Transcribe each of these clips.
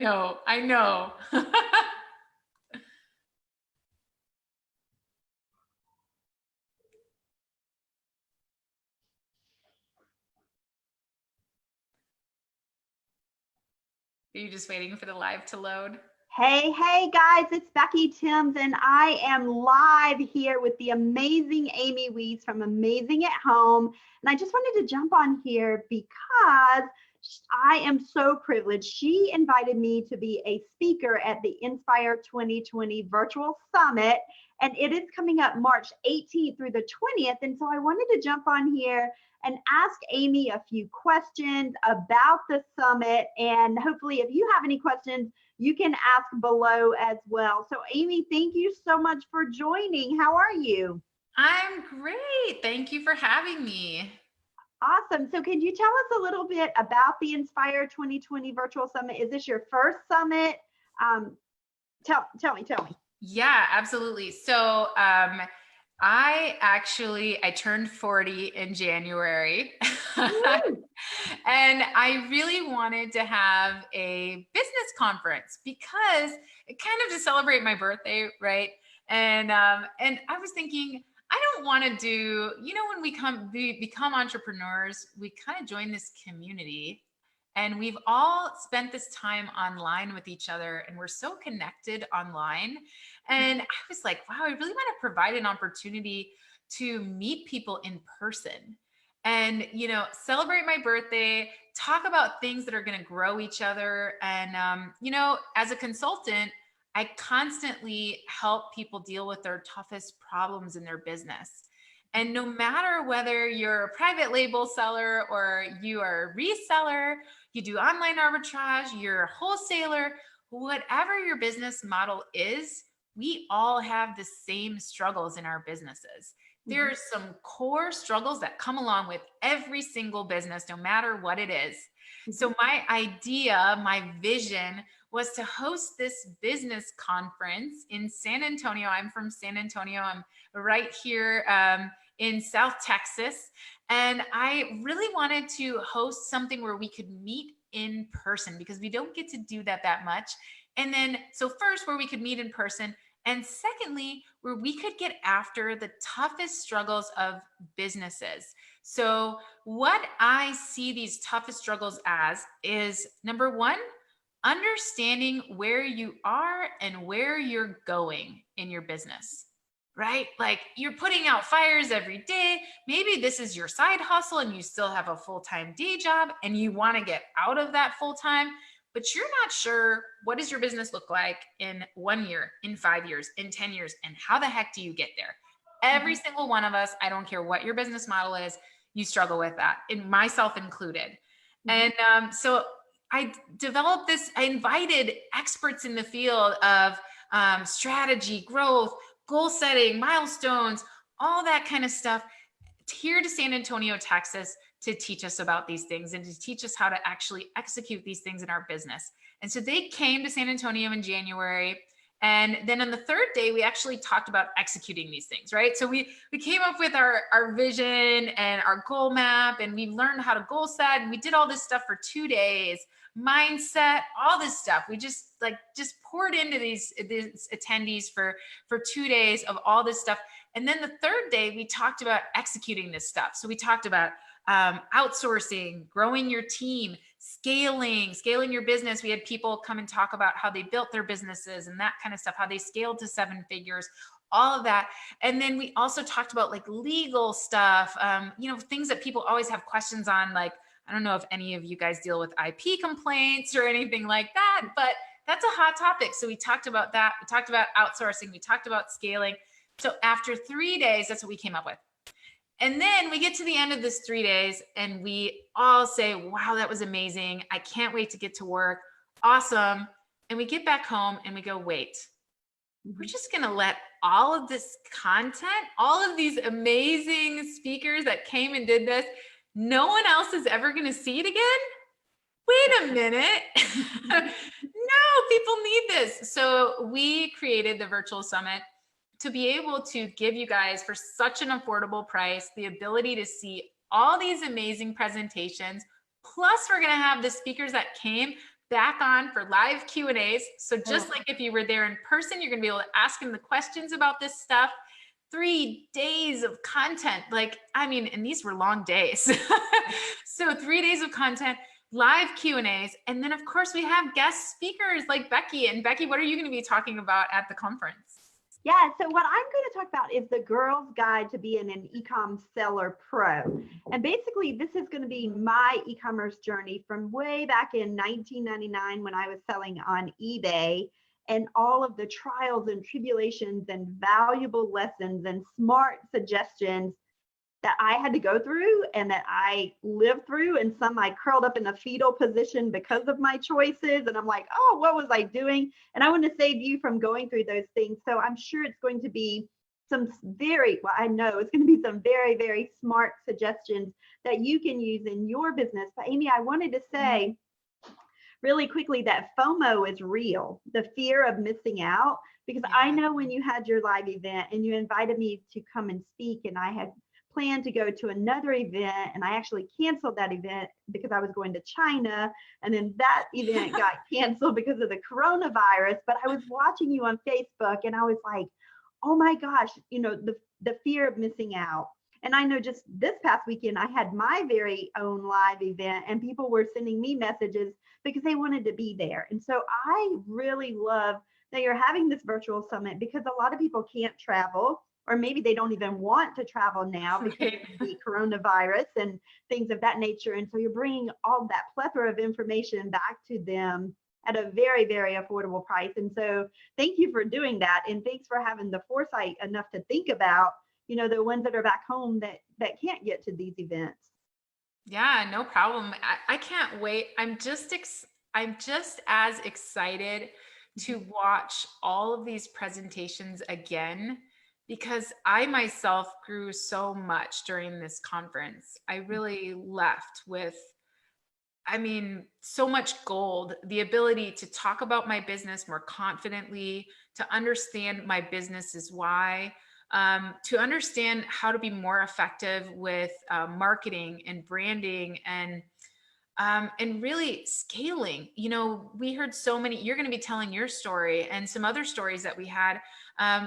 No, I know. Are you just waiting for the live to load? Hey, hey guys, it's Becky Thames, and I am live here with the amazing Amy Wees from Amazing at Home. And I just wanted to jump on here because I am so privileged. She invited me to be a speaker at the Inspire 2020 Virtual Summit, and it is coming up March 18th through the 20th. And so I wanted to jump on here and ask Amy a few questions about the summit. And hopefully, if you have any questions, you can ask below as well. So Amy, thank you so much for joining. How are you? I'm great. Thank you for having me. Awesome. So can you tell us a little bit about the Inspire 2020 Virtual Summit? Is this your first summit? Tell me. Yeah, absolutely. So, I turned 40 in January. And I really wanted to have a business conference because it kind of to celebrate my birthday, right? And I was thinking, I don't want to do, when we become entrepreneurs, we kind of join this community, and we've all spent this time online with each other, and we're so connected online. And I was like, wow, I really want to provide an opportunity to meet people in person and, celebrate my birthday, talk about things that are going to grow each other. And, as a consultant, I constantly help people deal with their toughest problems in their business. And no matter whether you're a private label seller or you are a reseller, you do online arbitrage, you're a wholesaler, whatever your business model is, we all have the same struggles in our businesses. There are some core struggles that come along with every single business, no matter what it is. So my idea, my vision was to host this business conference in San Antonio. I'm from San Antonio. I'm right here in South Texas. And I really wanted to host something where we could meet in person because we don't get to do that much. And then, so first, where we could meet in person. And secondly, where we could get after the toughest struggles of businesses. So, what I see these toughest struggles as is number one, understanding where you are and where you're going in your business, right? Like you're putting out fires every day. Maybe this is your side hustle and you still have a full-time day job and you want to get out of that full-time, but you're not sure what does your business look like in 1 year, in 5 years, in 10 years, and how the heck do you get there? Every single one of us, I don't care what your business model is, you struggle with that, and myself included. And so I developed this, I invited experts in the field of strategy, growth, goal setting, milestones, all that kind of stuff here to San Antonio, Texas, to teach us about these things and to teach us how to actually execute these things in our business. And so they came to San Antonio in January. And then on the third day, we actually talked about executing these things, right? So we came up with our vision and our goal map, and we learned how to goal set. And we did all this stuff for 2 days, mindset, all this stuff. We just poured into these attendees for 2 days of all this stuff. And then the third day, we talked about executing this stuff. So we talked about outsourcing, growing your team, scaling your business. We had people come and talk about how they built their businesses and that kind of stuff, how they scaled to 7 figures, all of that. And then we also talked about like legal stuff, things that people always have questions on. Like, I don't know if any of you guys deal with IP complaints or anything like that, but that's a hot topic. So we talked about that. We talked about outsourcing. We talked about scaling. So after 3 days, that's what we came up with. And then we get to the end of this 3 days and we all say, wow, that was amazing. I can't wait to get to work. Awesome. And we get back home and we go, wait, we're just going to let all of this content, all of these amazing speakers that came and did this, no one else is ever going to see it again? Wait a minute. No, people need this. So we created the virtual summit to be able to give you guys, for such an affordable price, the ability to see all these amazing presentations. Plus, we're going to have the speakers that came back on for live Q&As. So just Oh, like if you were there in person, you're going to be able to ask him the questions about this stuff. 3 days of content. Like, I mean, and these were long days. So 3 days of content, live Q&As. And then of course we have guest speakers like Becky. And Becky, what are you going to be talking about at the conference? yeah. So what I'm going to talk about is the Girl's Guide to Being an Ecom Seller Pro. And basically, this is going to be my e-commerce journey from way back in 1999 when I was selling on eBay, and all of the trials and tribulations and valuable lessons and smart suggestions that I had to go through and that I lived through. And some I curled up in a fetal position because of my choices. And I'm like, oh, what was I doing? And I want to save you from going through those things. So I'm sure it's going to be well, I know it's going to be some very, very smart suggestions that you can use in your business. But Amy, I wanted to say really quickly that FOMO is real, the fear of missing out, because I Yeah. know when you had your live event and you invited me to come and speak, and I had planned to go to another event, and I actually canceled that event because I was going to China, and then that event got canceled because of the coronavirus. But I was watching you on Facebook and I was like, oh my gosh, the fear of missing out. And I know just this past weekend, I had my very own live event, and people were sending me messages because they wanted to be there. And so I really love that you're having this virtual summit, because a lot of people can't travel, or maybe they don't even want to travel now because Right. of the coronavirus and things of that nature. And so you're bringing all that plethora of information back to them at a very, very affordable price. And so thank you for doing that. And thanks for having the foresight enough to think about, the ones that are back home that can't get to these events. Yeah, no problem. I can't wait. I'm just as excited to watch all of these presentations again because I myself grew so much during this conference. I really left with, I mean, so much gold, the ability to talk about my business more confidently, to understand my business's why, to understand how to be more effective with marketing and branding and really scaling. You know, we heard so many. You're going to be telling your story and some other stories that we had.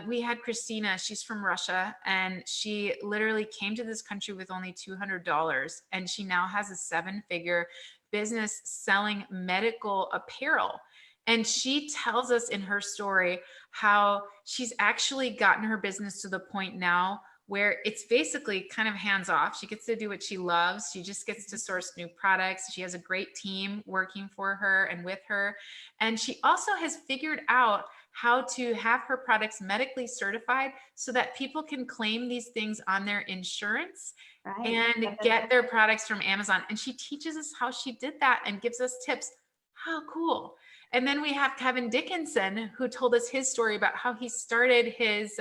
We had Christina. She's from Russia, and she literally came to this country with only $200, and she now has a seven-figure business selling medical apparel. And she tells us in her story how she's actually gotten her business to the point now where it's basically kind of hands off. She gets to do what she loves. She just gets to source new products. She has a great team working for her and with her. And she also has figured out how to have her products medically certified so that people can claim these things on their insurance Right. and get their products from Amazon. And she teaches us how she did that and gives us tips. How cool. And then we have Kevin Dickinson, who told us his story about how he started his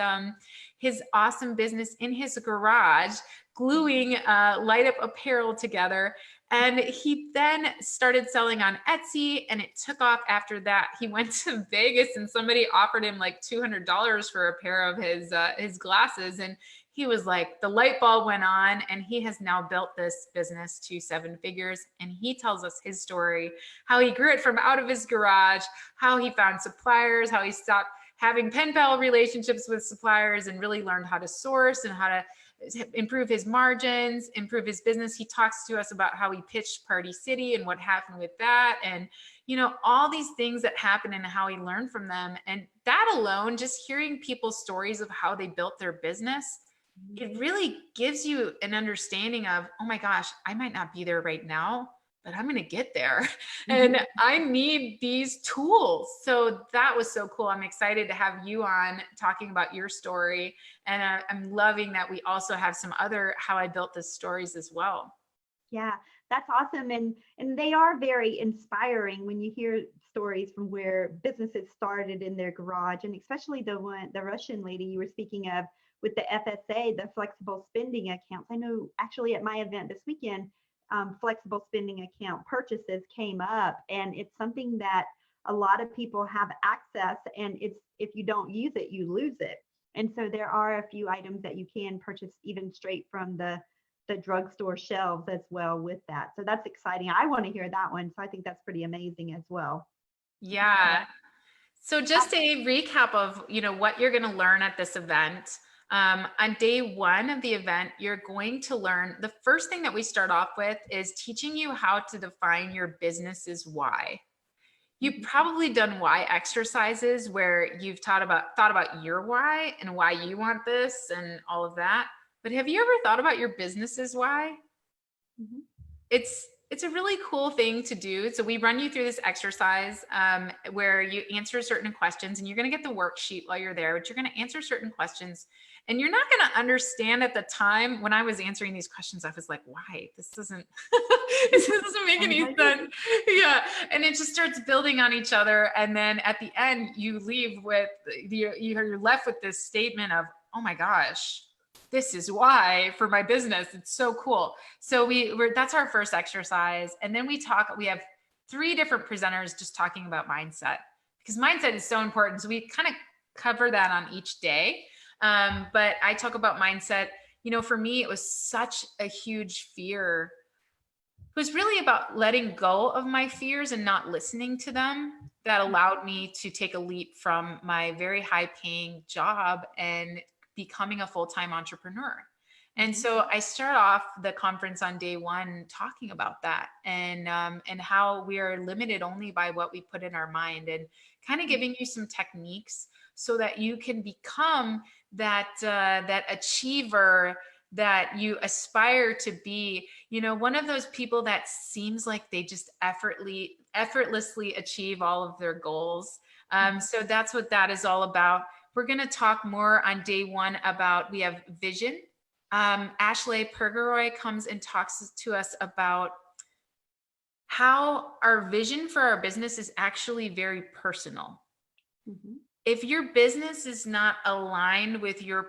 awesome business in his garage, gluing light up apparel together. And he then started selling on Etsy, and it took off after that. He went to Vegas, and somebody offered him like $200 for a pair of his glasses, and he was like, the light bulb went on, and he has now built this business to seven figures. And he tells us his story, how he grew it from out of his garage, how he found suppliers, how he stopped having pen pal relationships with suppliers and really learned how to source and how to improve his margins, improve his business. He talks to us about how he pitched Party City and what happened with that. And, you know, all these things that happen and how he learned from them. And that alone, just hearing people's stories of how they built their business, it really gives you an understanding of, oh my gosh, I might not be there right now, but I'm going to get there. And I need these tools. So that was so cool. I'm excited to have you on talking about your story. And I'm loving that we also have some other how I built this stories as well. Yeah, that's awesome. And they are very inspiring when you hear stories from where businesses started in their garage, and especially the Russian lady you were speaking of with the FSA, the flexible spending accounts. I know actually at my event this weekend, flexible spending account purchases came up, and it's something that a lot of people have access, and it's if you don't use it, you lose it. And so there are a few items that you can purchase even straight from the the drugstore shelves as well with that. So that's exciting. I want to hear that one. So I think that's pretty amazing as well. Yeah. So just a recap of, what you're going to learn at this event. On day one of the event, you're going to learn, the first thing that we start off with is teaching you how to define your business's why. You've probably done why exercises where you've thought about your why and why you want this and all of that. But have you ever thought about your business's why? Mhm. It's a really cool thing to do. So we run you through this exercise where you answer certain questions, and you're going to get the worksheet while you're there, but you're going to answer certain questions, and you're not going to understand at the time. When I was answering these questions, I was like, why? This doesn't this doesn't make any sense. Yeah. And it just starts building on each other. And then at the end, you leave with you're left with this statement of, oh my gosh, this is why for my business. It's so cool. So that's our first exercise. And then we have 3 different presenters just talking about mindset, because mindset is so important. So we kind of cover that on each day. But I talk about mindset. For me, it was such a huge fear. It was really about letting go of my fears and not listening to them that allowed me to take a leap from my very high paying job and becoming a full-time entrepreneur. And so I start off the conference on day one talking about that, and how we are limited only by what we put in our mind, and kind of giving you some techniques so that you can become that achiever that you aspire to be. One of those people that seems like they just effortlessly achieve all of their goals. So that's what that is all about. We're going to talk more on day one about, we have vision. Ashley Pergeroy comes and talks to us about how our vision for our business is actually very personal. If your business is not aligned with your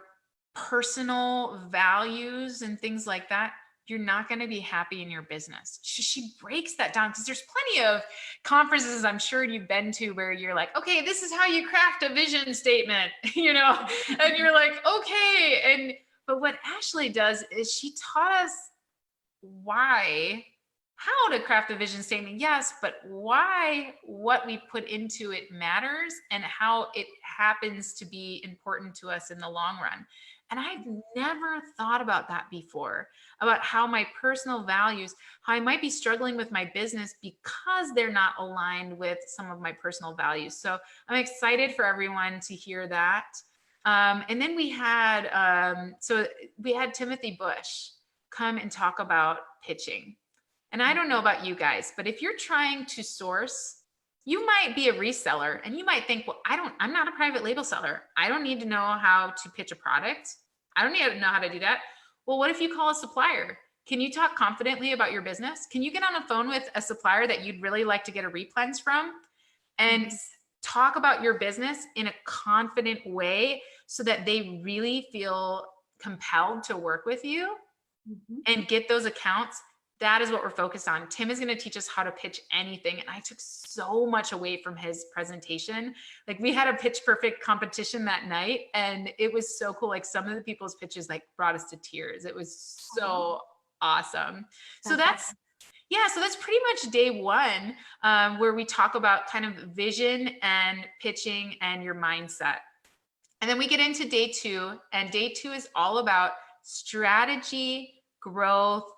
personal values and things like that, you're not going to be happy in your business. She breaks that down, because there's plenty of conferences I'm sure you've been to where you're like, okay, this is how you craft a vision statement, and you're like, okay. But what Ashley does is she taught us how to craft a vision statement, yes, but why what we put into it matters, and how it happens to be important to us in the long run. And I've never thought about that before, about how my personal values, how I might be struggling with my business because they're not aligned with some of my personal values. So I'm excited for everyone to hear that. And then we had Timothy Bush come and talk about pitching. And I don't know about you guys, but if you're trying to source, you might be a reseller and you might think, well, I'm not a private label seller. I don't need to know how to pitch a product. I don't need to know how to do that. Well, what if you call a supplier? Can you talk confidently about your business? Can you get on the phone with a supplier that you'd really like to get a replens from and talk about your business in a confident way so that they really feel compelled to work with you and get those accounts? That is what we're focused on. Tim is going to teach us how to pitch anything. And I took so much away from his presentation. Like, we had a pitch perfect competition that night, and it was so cool. Like, some of the people's pitches brought us to tears. It was so awesome. So that's pretty much day one, where we talk about kind of vision and pitching and your mindset. And then we get into day two, and day two is all about strategy, growth,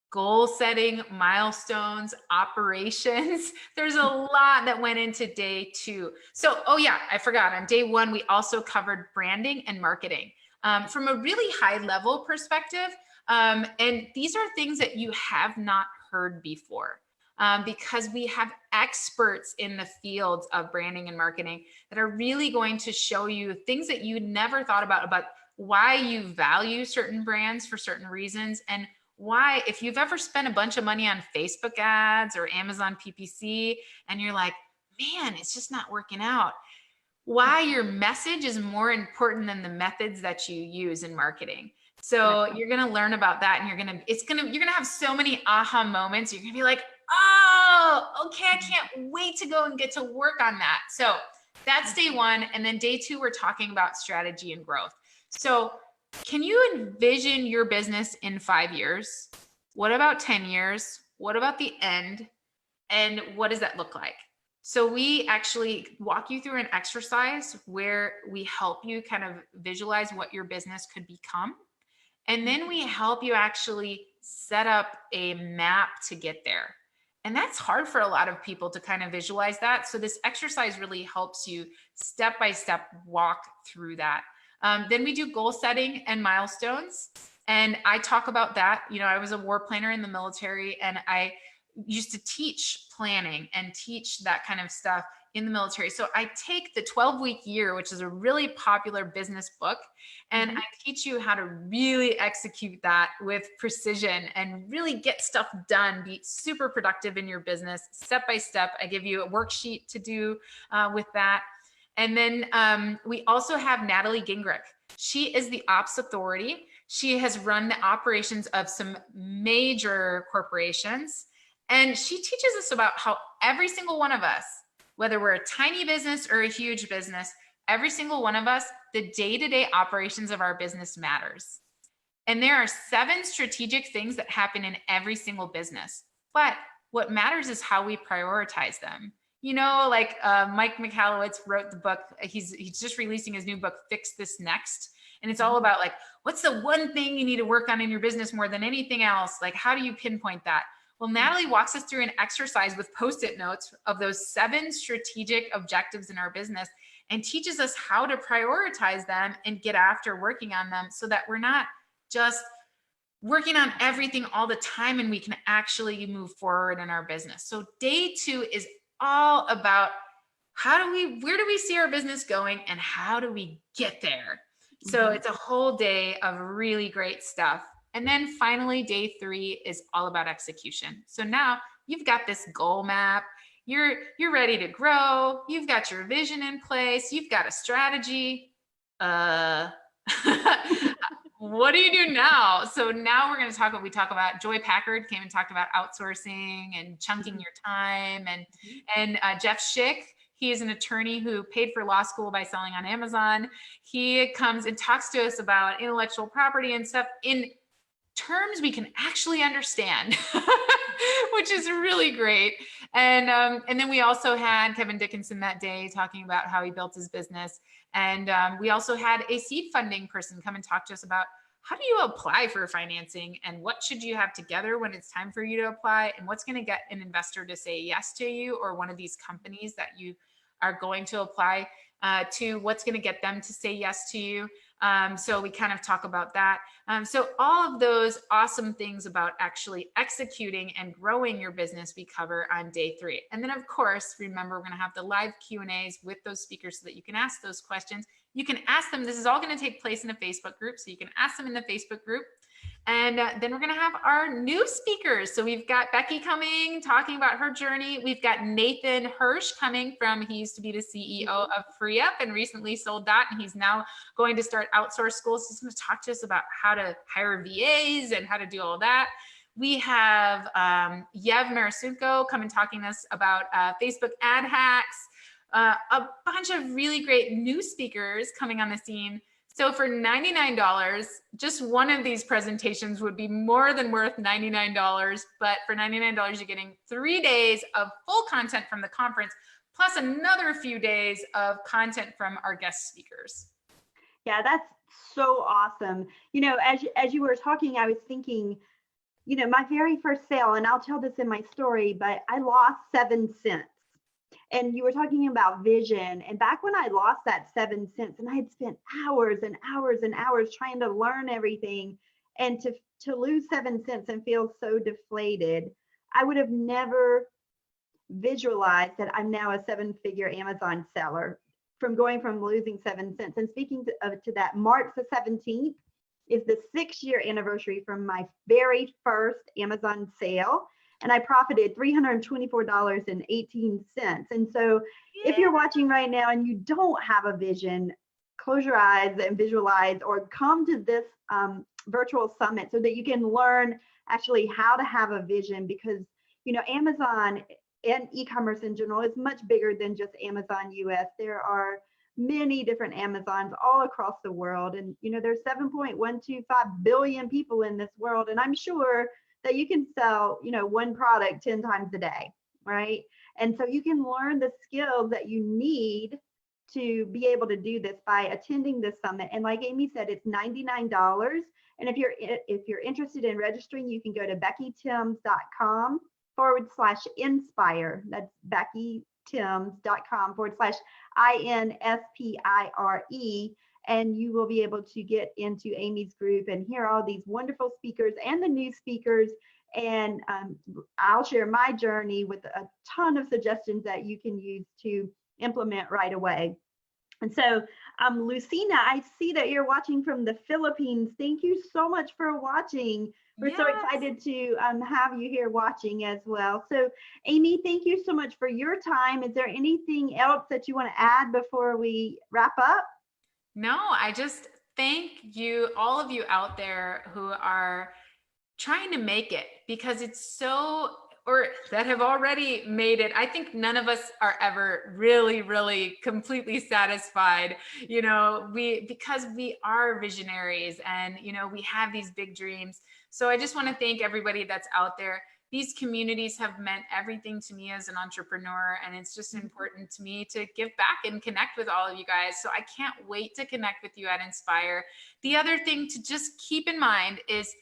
goal setting, milestones, operations. There's a lot that went into day two. So, I forgot. On day one, we also covered branding and marketing from a really high level perspective. And these are things that you have not heard before, because we have experts in the fields of branding and marketing that are really going to show you things that you never thought about why you value certain brands for certain reasons, and why, if you've ever spent a bunch of money on Facebook ads or Amazon PPC and you're like, man, it's just not working out, why your message is more important than the methods that you use in marketing. So you're going to learn about that, and you're going to have so many aha moments. You're going to be like, oh, okay, I can't wait to go and get to work on that. So that's day one. And then day two, we're talking about strategy and growth. So Can you envision your business in 5 years? What about 10 years? What about the end? And what does that look like? So we actually walk you through an exercise where we help you kind of visualize what your business could become. And then we help you actually set up a map to get there. And that's hard for a lot of people to kind of visualize that. So this exercise really helps you step by step walk through that. Then we do goal setting and milestones. And I talk about that. You know, I was a war planner in the military, and I used to teach planning and teach that kind of stuff in the military. So I take the 12-week year, which is a really popular business book, and I teach you how to really execute that with precision and really get stuff done, be super productive in your business step by step. I give you a worksheet to do with that. And then we also have Natalie Gingrich. She is the ops authority. She has run the operations of some major corporations. And she teaches us about how every single one of us, whether we're a tiny business or a huge business, every single one of us, the day-to-day operations of our business matters. And there are 7 strategic things that happen in every single business. But what matters is how we prioritize them. You know, like Mike Michalowicz wrote the book. He's just releasing his new book, Fix This Next. And it's all about like, what's the one thing you need to work on in your business more than anything else? Like, how do you pinpoint that? Well, Natalie walks us through an exercise with Post-it notes of those 7 strategic objectives in our business and teaches us how to prioritize them and get after working on them so that we're not just working on everything all the time, and we can actually move forward in our business. So day 2 is all about where do we see our business going and how do we get there? So it's a whole day of really great stuff. And then finally, day 3 is all about execution. So now you've got this goal map. You're ready to grow. You've got your vision in place. You've got a strategy. What do you do now? So now we're going to we talk about Joy Packard came and talked about outsourcing and chunking your time. And Jeff Schick, he is an attorney who paid for law school by selling on Amazon. He comes and talks to us about intellectual property and stuff in terms we can actually understand, which is really great. And then we also had Kevin Dickinson that day talking about how he built his business. And we also had a seed funding person come and talk to us about how do you apply for financing and what should you have together when it's time for you to apply, and what's going to get an investor to say yes to you, or one of these companies that you are going to apply to, what's going to get them to say yes to you. So we kind of talk about that. So all of those awesome things about actually executing and growing your business we cover on day 3. And then of course, remember, we're going to have the live Q&As with those speakers so that you can ask those questions. You can ask them. This is all going to take place in a Facebook group. So you can ask them in the Facebook group. And then we're going to have our new speakers. So we've got Becky coming, talking about her journey. We've got Nathan Hirsch coming he used to be the CEO of Free Up and recently sold that. And he's now going to start Outsource Schools. So he's going to talk to us about how to hire VAs and how to do all that. We have Yev Marasunko coming talking to us about Facebook ad hacks. A bunch of really great new speakers coming on the scene. So for $99, just one of these presentations would be more than worth $99. But for $99, you're getting 3 days of full content from the conference, plus another few days of content from our guest speakers. Yeah, that's so awesome. You know, as you were talking, I was thinking, you know, my very first sale, and I'll tell this in my story, but I lost 7 cents. And you were talking about vision. And back when I lost that 7 cents, and I had spent hours and hours and hours trying to learn everything, and to lose 7 cents and feel so deflated, I would have never visualized that I'm now a 7-figure Amazon seller from going from losing 7 cents. And speaking to that, March the 17th is the 6-year anniversary from my very first Amazon sale. And I profited $324.18. And so if you're watching right now and you don't have a vision, close your eyes and visualize, or come to this virtual summit so that you can learn actually how to have a vision, because, you know, Amazon and e-commerce in general is much bigger than just Amazon US. There are many different Amazons all across the world. And, you know, there's 7.125 billion people in this world. And I'm sure that you can sell, you know, one product 10 times a day, right? And so you can learn the skills that you need to be able to do this by attending this summit. And like Amy said, it's $99. And if you're interested in registering, you can go to beckytims.com/inspire. That's beckytims.com/INSPIRE. And you will be able to get into Amy's group and hear all these wonderful speakers and the new speakers. And I'll share my journey with a ton of suggestions that you can use to implement right away. And so, Lucina, I see that you're watching from the Philippines. Thank you so much for watching. We're so Yes. excited to have you here watching as well. So, Amy, thank you so much for your time. Is there anything else that you want to add before we wrap up? No, I just thank you, all of you out there who are trying to make it, because it's so, or that have already made it. I think none of us are ever really, really completely satisfied, you know, because we are visionaries and, you know, we have these big dreams. So I just want to thank everybody that's out there. These communities have meant everything to me as an entrepreneur, and it's just important to me to give back and connect with all of you guys. So I can't wait to connect with you at Inspire. The other thing to just keep in mind is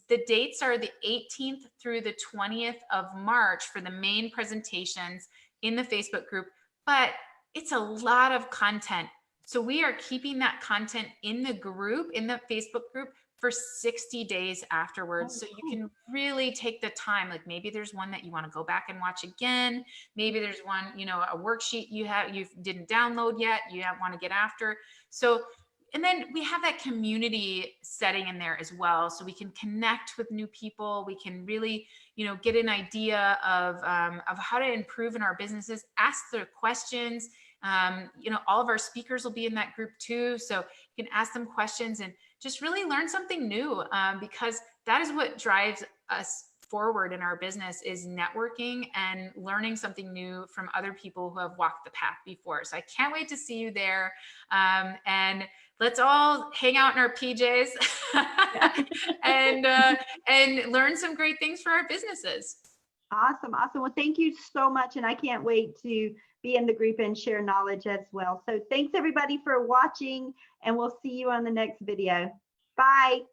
the dates are the 18th through the 20th of March for the main presentations in the Facebook group, but it's a lot of content. So we are keeping that content in the group, in the Facebook group, for 60 days afterwards. So you can really take the time. Like maybe there's one that you want to go back and watch again. Maybe there's one, you know, a worksheet you didn't download yet, you want to get after. So, and then we have that community setting in there as well. So we can connect with new people. We can really, you know, get an idea of how to improve in our businesses, ask the questions. You know, all of our speakers will be in that group too. So you can ask them questions and just really learn something new, because that is what drives us forward in our business, is networking and learning something new from other people who have walked the path before. So I can't wait to see you there. And let's all hang out in our PJs and learn some great things for our businesses. Awesome. Awesome. Well, thank you so much. And I can't wait to be in the group and share knowledge as well. So thanks everybody for watching, and we'll see you on the next video. Bye.